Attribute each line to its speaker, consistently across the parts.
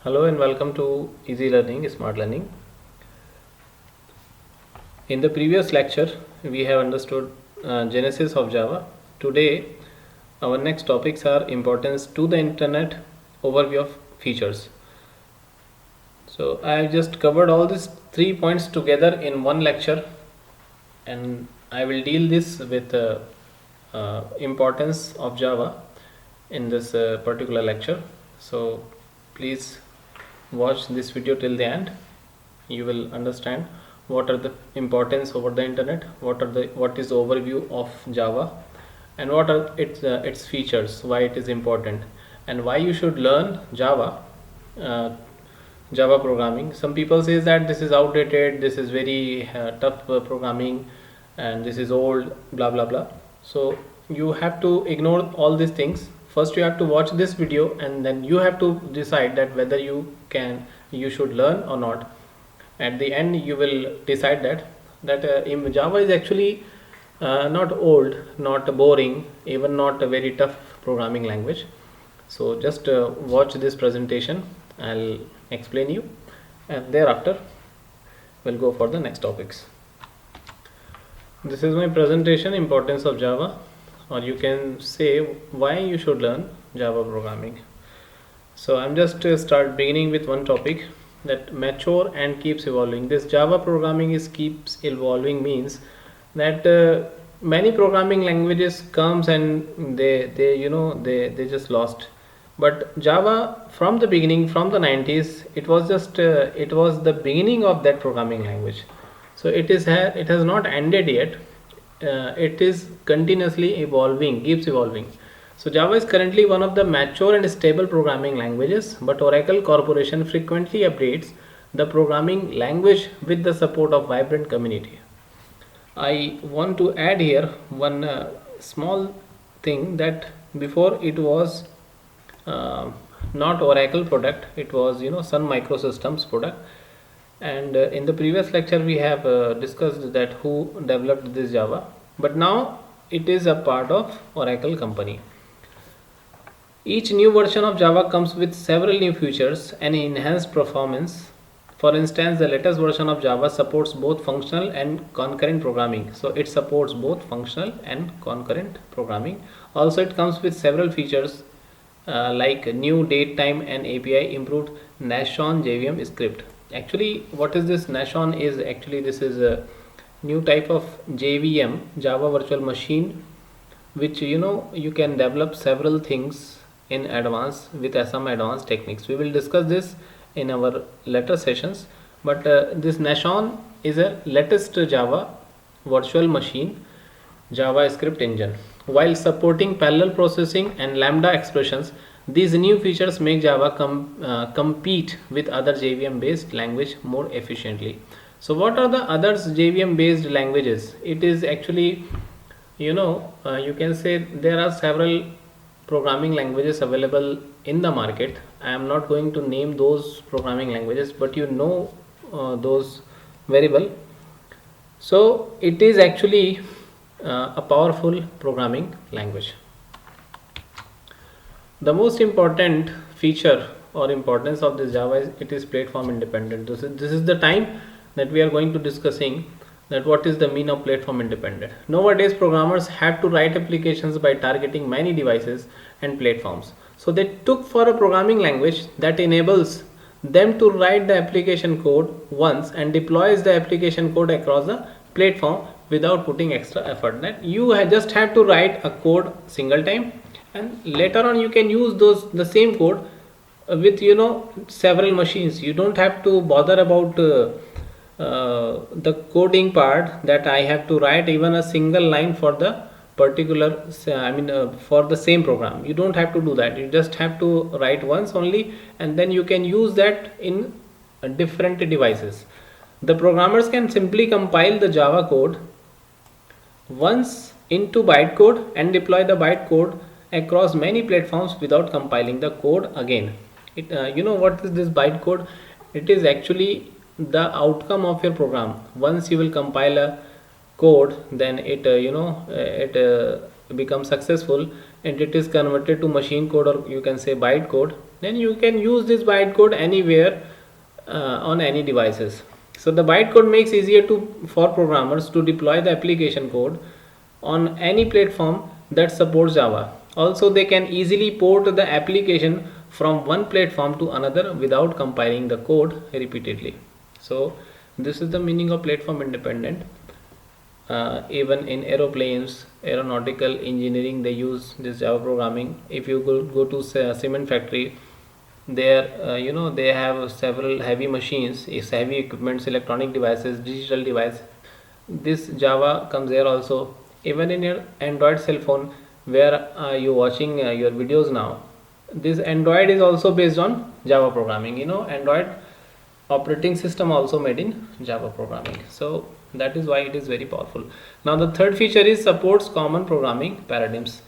Speaker 1: Hello and welcome to Easy Learning, Smart Learning. In the previous lecture, we have understood genesis of Java. Today, our next topics are importance to the internet, overview of features. So I have just covered all these 3 points together in one lecture, and I will deal this with importance of Java in this particular lecture. So please watch this video till the end. You will understand what are the importance over the internet, what is the overview of Java, and what are its features, why it is important, and why you should learn uh, Java programming. Some people say that this is outdated, this is very tough programming, and this is old, blah blah blah. So you have to ignore all these things. First, you have to watch this video, and then you have to decide that whether you should learn or not. At the end, you will decide that Java is actually not old, not boring, even not a very tough programming language. So just watch this presentation. I'll explain you, and thereafter we'll go for the next topics. This is my presentation, importance of Java, or you can say why you should learn Java programming. So I'm just start beginning with one topic, that mature and keeps evolving. This Java programming is keeps evolving means that many programming languages comes and they just lost. But Java from the beginning, from the 90s, it was the beginning of that programming language. So it has not ended yet. It is continuously evolving, keeps evolving. So Java is currently one of the mature and stable programming languages, but Oracle Corporation frequently updates the programming language with the support of vibrant community. I want to add here one small thing, that before it was uh, not Oracle product, it was Sun Microsystems product. And in the previous lecture we have discussed that who developed this Java, but now it is a part of Oracle company. Each new version of Java comes with several new features and enhanced performance. For instance, the latest version of Java supports both functional and concurrent programming. So it supports both functional and concurrent programming. Also, it comes with several features like new date time and API, improved Nashon JVM script. Actually, what is this Nashon? Is actually this is a new type of JVM, Java Virtual Machine, which you can develop several things in advance with some advanced techniques. We will discuss this in our later sessions, but this Nashon is a latest Java virtual machine JavaScript engine. While supporting parallel processing and lambda expressions, these new features make Java compete with other JVM based language more efficiently. So what are the other JVM based languages? It is actually, you can say there are several programming languages available in the market. I am not going to name those programming languages, but those very well. So it is actually a powerful programming language. The most important feature or importance of this Java is it is platform independent. This is the time that we are going to discussing that what is the mean of platform independent. Nowadays programmers have to write applications by targeting many devices and platforms. So they took for a programming language that enables them to write the application code once and deploys the application code across the platform without putting extra effort. That you just have to write a code single time, and later on you can use the same code with several machines. You don't have to bother about the coding part, that I have to write even a single line for the particular for the same program. You don't have to do that. You just have to write once only, and then you can use that in different devices. The programmers can simply compile the Java code once into bytecode and deploy the bytecode across many platforms without compiling the code again. What is this bytecode? It is actually the outcome of your program. Once you will compile a code, then it becomes successful and it is converted to machine code, or you can say bytecode, then you can use this bytecode anywhere on any devices. So the bytecode makes easier for programmers to deploy the application code on any platform that supports Java. Also, they can easily port the application from one platform to another without compiling the code repeatedly. So this is the meaning of platform independent. Even in aeroplanes, aeronautical engineering, they use this Java programming. If you go to say a cement factory, there they have several heavy machines, heavy equipments, electronic devices, digital device. This Java comes there also. Even in your Android cell phone, where you're watching your videos now, this Android is also based on Java programming. Android operating system also made in Java programming. So that is why it is very powerful. Now the third feature is supports common programming paradigms.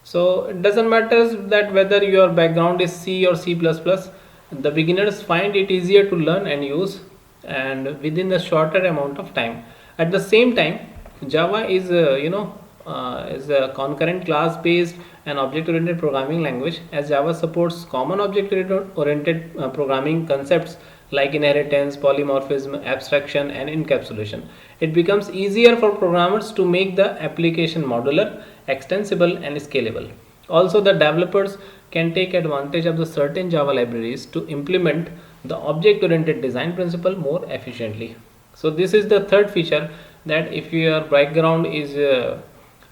Speaker 1: So it doesn't matter that whether your background is C or C++, the beginners find it easier to learn and use, and within the shorter amount of time. At the same time, Java is a concurrent class based and object oriented programming language, as Java supports common object oriented programming concepts like inheritance, polymorphism, abstraction, and encapsulation. It becomes easier for programmers to make the application modular, extensible, and scalable. Also, the developers can take advantage of the certain Java libraries to implement the object oriented design principle more efficiently. So this is the third feature, that if your background is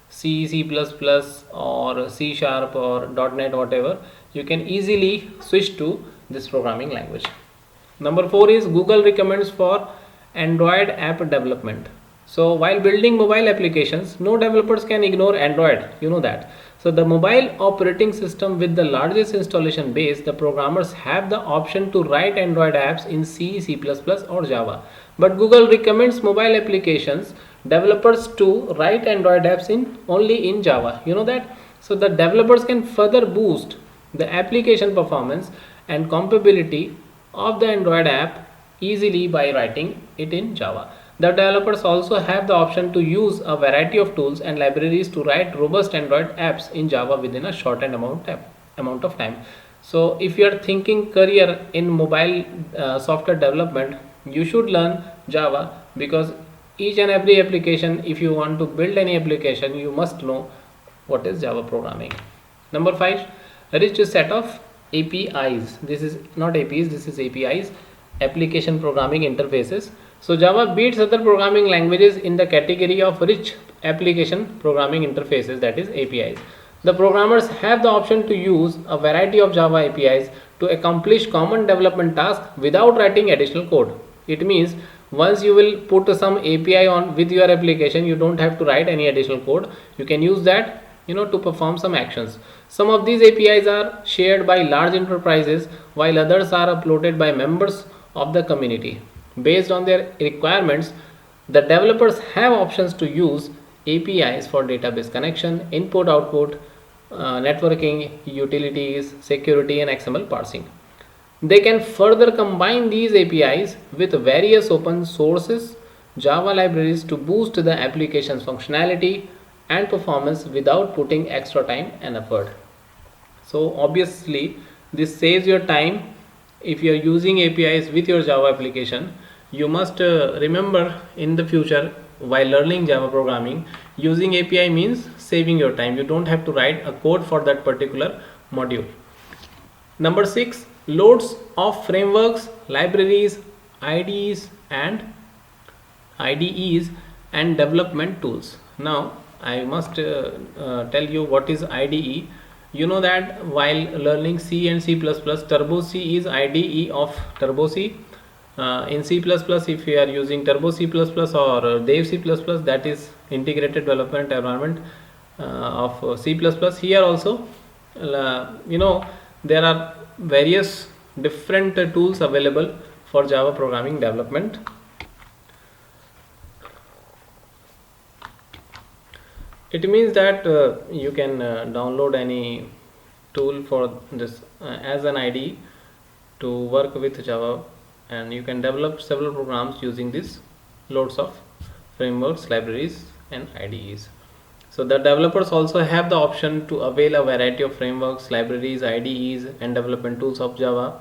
Speaker 1: C, C++ or C sharp or .NET, whatever, you can easily switch to this programming language. Number 4 is Google recommends for Android app development. So while building mobile applications, no developers can ignore Android, you know that. So the mobile operating system with the largest installation base, the programmers have the option to write Android apps in C, C++ or Java. But Google recommends mobile applications developers to write Android apps only in Java, you know that. So the developers can further boost the application performance and compatibility of the Android app easily by writing it in Java. The developers also have the option to use a variety of tools and libraries to write robust Android apps in Java within a shortened amount of time. So if you are thinking career in mobile software development, you should learn Java, because each and every application, if you want to build any application, you must know what is Java programming. Number 5, rich set of APIs. This is not APIs, this is APIs, application programming interfaces. So Java beats other programming languages in the category of rich application programming interfaces, that is APIs. The programmers have the option to use a variety of Java APIs to accomplish common development tasks without writing additional code. It means once you will put some API on with your application, you don't have to write any additional code. You can use that to perform some actions. Some of these APIs are shared by large enterprises, while others are uploaded by members of the community. Based on their requirements, the developers have options to use APIs for database connection, input output, networking, utilities, security, and XML parsing. They can further combine these APIs with various open sources Java libraries to boost the application's functionality and performance without putting extra time and effort. So obviously this saves your time. If you are using APIs with your Java application, you must remember in the future while learning Java programming, using API means saving your time. You don't have to write a code for that particular module. Number 6, loads of frameworks, libraries, IDEs and development tools. Now I must tell you what is IDE. You know that while learning C and C++, Turbo C is IDE of Turbo C. In C++, if you are using Turbo C++ or Dev C++, that is integrated development environment of C++. Here also there are various different tools available for Java programming development. It means that you can download any tool for this as an IDE to work with Java, and you can develop several programs using this loads of frameworks, libraries and IDEs. So the developers also have the option to avail a variety of frameworks, libraries, IDEs, and development tools of Java.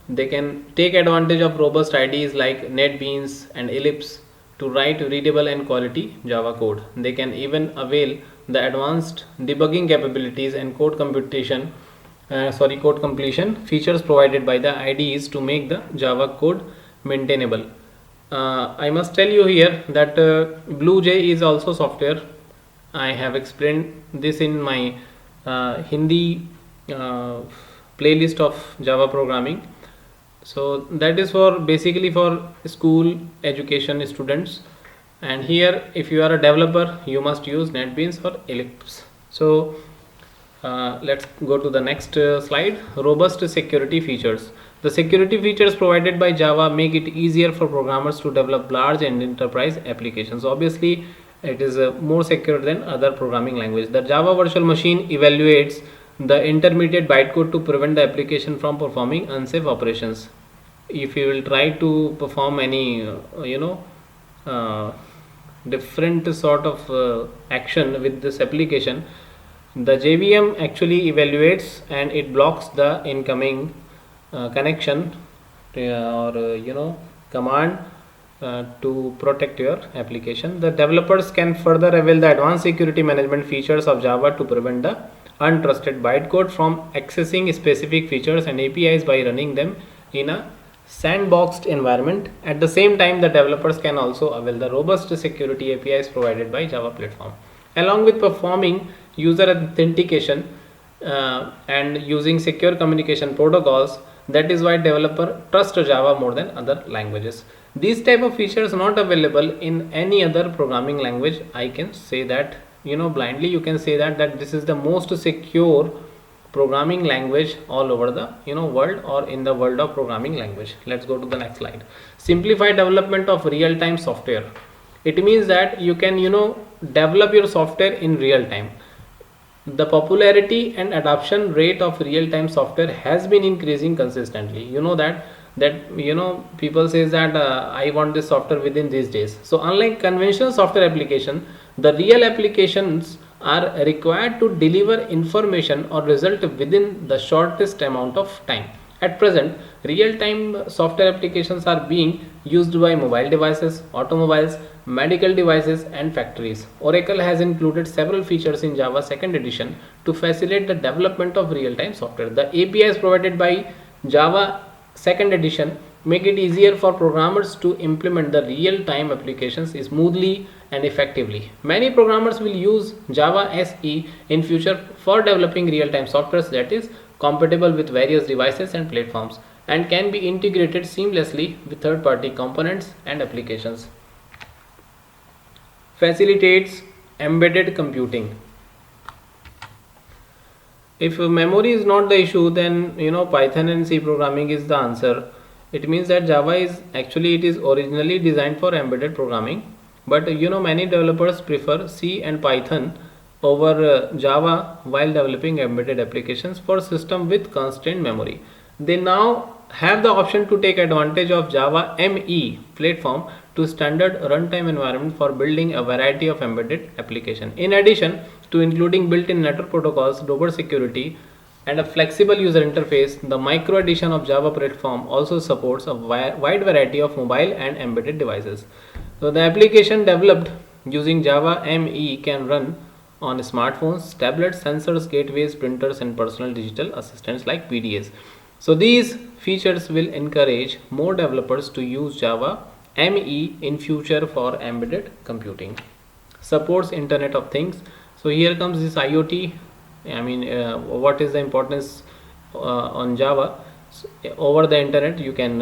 Speaker 1: They can take advantage of robust IDEs like NetBeans and Ellipse to write readable and quality Java code. They can even avail the advanced debugging capabilities and code completion features provided by the IDEs to make the Java code maintainable. I must tell you here that BlueJ is also software. I have explained this in my Hindi playlist of Java programming. So that is for basically for school education students, and here if you are a developer you must use NetBeans or Ellipse. So let's go to the next slide. Robust security features. The security features provided by Java make it easier for programmers to develop large and enterprise applications. Obviously it is more secure than other programming language. The Java virtual machine evaluates the intermediate bytecode to prevent the application from performing unsafe operations. If you will try to perform any different sort of action with this application, the JVM actually evaluates and it blocks the incoming connection or command to protect your application. The developers can further avail the advanced security management features of Java to prevent the untrusted bytecode from accessing specific features and APIs by running them in a sandboxed environment. At the same time, the developers can also avail the robust security APIs provided by Java platform. Along with performing user authentication and using secure communication protocols, that is why developer trust Java more than other languages. These type of features not available in any other programming language. I can say that blindly you can say that this is the most secure programming language all over the world or in the world of programming language. Let's go to the next slide. Simplify development of real-time software. It means that you can develop your software in real time. The popularity and adoption rate of real-time software has been increasing consistently. People says that I want this software within these days. So unlike conventional software application, the real applications are required to deliver information or result within the shortest amount of time. At present, real-time software applications are being used by mobile devices, automobiles, medical devices and factories. Oracle has included several features in Java 2nd edition to facilitate the development of real-time software. The APIs provided by Java 2nd edition make it easier for programmers to implement the real-time applications smoothly and effectively. Many programmers will use Java SE in future for developing real-time software that is compatible with various devices and platforms and can be integrated seamlessly with third-party components and applications. Facilitates embedded computing. If memory is not the issue, then Python and C programming is the answer. It means that Java is actually it is originally designed for embedded programming, but many developers prefer C and Python over Java while developing embedded applications for system with constrained memory. They now have the option to take advantage of Java ME platform to standard runtime environment for building a variety of embedded application. In addition to including built-in network protocols, robust security and a flexible user interface, the micro edition of Java platform also supports a wide variety of mobile and embedded devices. So the application developed using Java ME can run on smartphones, tablets, sensors, gateways, printers and personal digital assistants like PDAs. So these features will encourage more developers to use Java ME in future for embedded computing. Supports Internet of Things. So here comes this IoT. What is the importance on Java? So, over the internet you can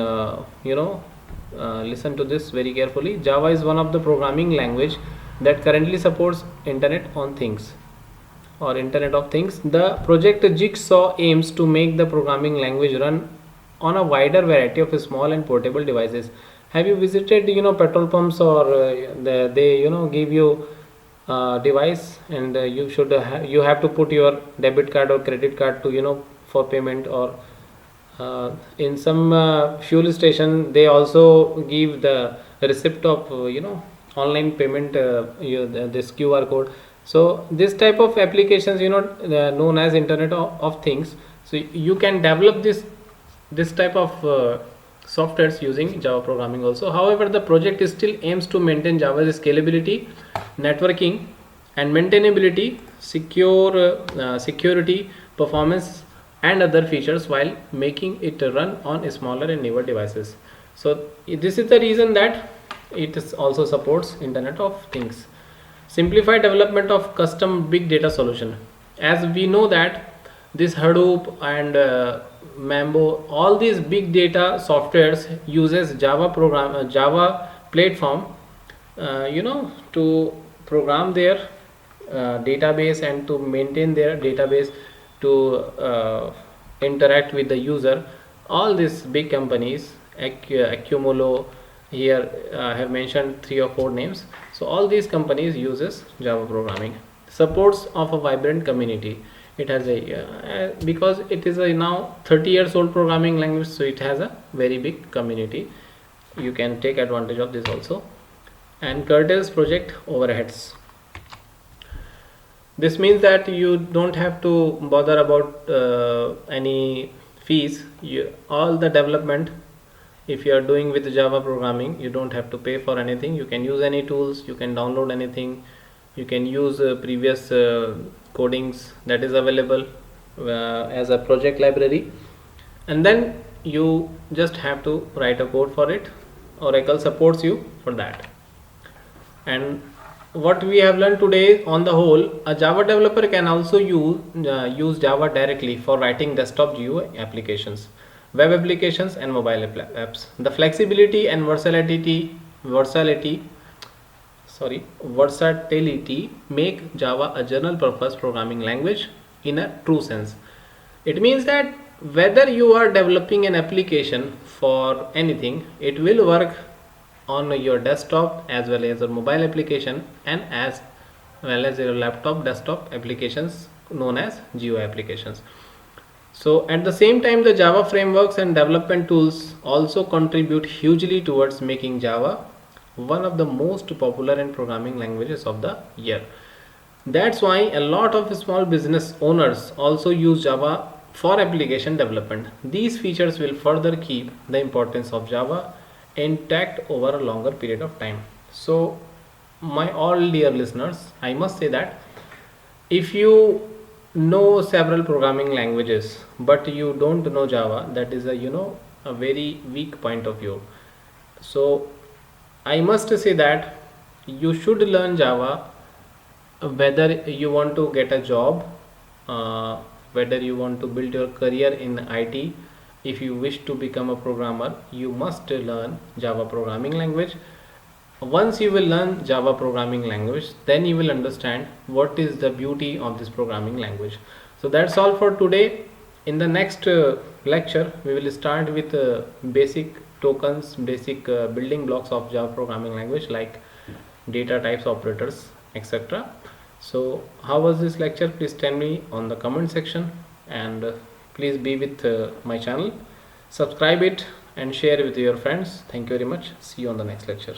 Speaker 1: listen to this very carefully. Java is one of the programming language that currently supports Internet on Things or Internet of Things. The project Jigsaw aims to make the programming language run on a wider variety of small and portable devices. Have you visited petrol pumps or they give you device and you have to put your debit card or credit card to for payment, or in some fuel station they also give the receipt of online payment, this QR code. So this type of applications, known as Internet of Things. So you can develop this type of softwares using Java programming also. However, the project is still aims to maintain Java's scalability, networking, and maintainability, security, performance, and other features while making it run on smaller and newer devices. So this is the reason that it is also supports Internet of Things. Simplify development of custom big data solution. As we know that this Hadoop and Mambo, all these big data softwares uses Java platform, to program their database and to maintain their database, to interact with the user. All these big companies, Accumulo, here I have mentioned 3 or 4 names. So all these companies uses Java programming. Supports of a vibrant community. It has because it is a now 30 years old programming language, so it has a very big community. You can take advantage of this also. And curtails project overheads. This means that you don't have to bother about any fees. All the development, if you are doing with Java programming, you don't have to pay for anything. You can use any tools, you can download anything, you can use previous codings that is available as a project library, and then you just have to write a code for it. Oracle supports you for that. And what we have learned today, on the whole, a Java developer can also use Java directly for writing desktop GUI applications, web applications, and mobile apps. The flexibility and versatility make Java a general purpose programming language in a true sense. It means that whether you are developing an application for anything, it will work on your desktop as well as your mobile application, and as well as your laptop desktop applications known as GUI applications. So at the same time, the Java frameworks and development tools also contribute hugely towards making Java one of the most popular and programming languages of the year. That's why a lot of small business owners also use Java for application development. These features will further keep the importance of Java intact over a longer period of time. So my all dear listeners, I must say that if you know several programming languages but you don't know Java, that is a very weak point of view. So I must say that you should learn Java, whether you want to get a job, whether you want to build your career in IT. If you wish to become a programmer, you must learn Java programming language. Once you will learn Java programming language, then you will understand what is the beauty of this programming language. So that's all for today. In the next lecture, we will start with basic tokens, basic building blocks of Java programming language, like data types, operators, etc. So how was this lecture? Please tell me on the comment section, and please be with my channel, subscribe it and share with your friends. Thank you very much. See you on the next lecture.